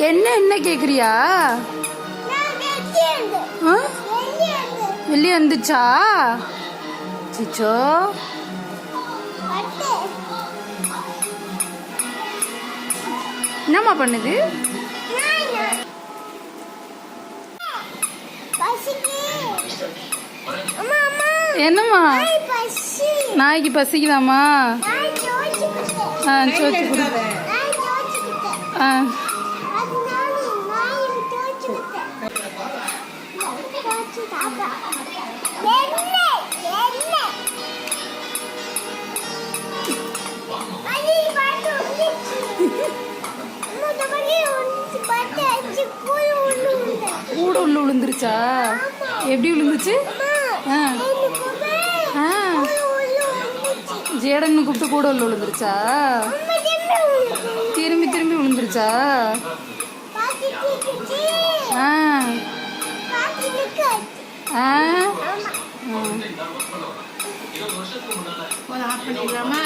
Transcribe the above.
என்ன என்ன கேக்குறியா? வெளியே வந்துச்சா? சிச்சோ என்னம்மா பண்ணுது? என்னம்மா நாய்க்கு பசிக்குதாம்மா? சோச்சு கொடு. கூட உள்ள விழுந்துருச்சா? எப்படி விழுந்துச்சு? ஜேடன்னு கூப்பிட்டு கூட உள்ள விழுந்துருச்சா? திரும்பி திரும்பி விழுந்துருச்சா? பண்ணிடலாமா?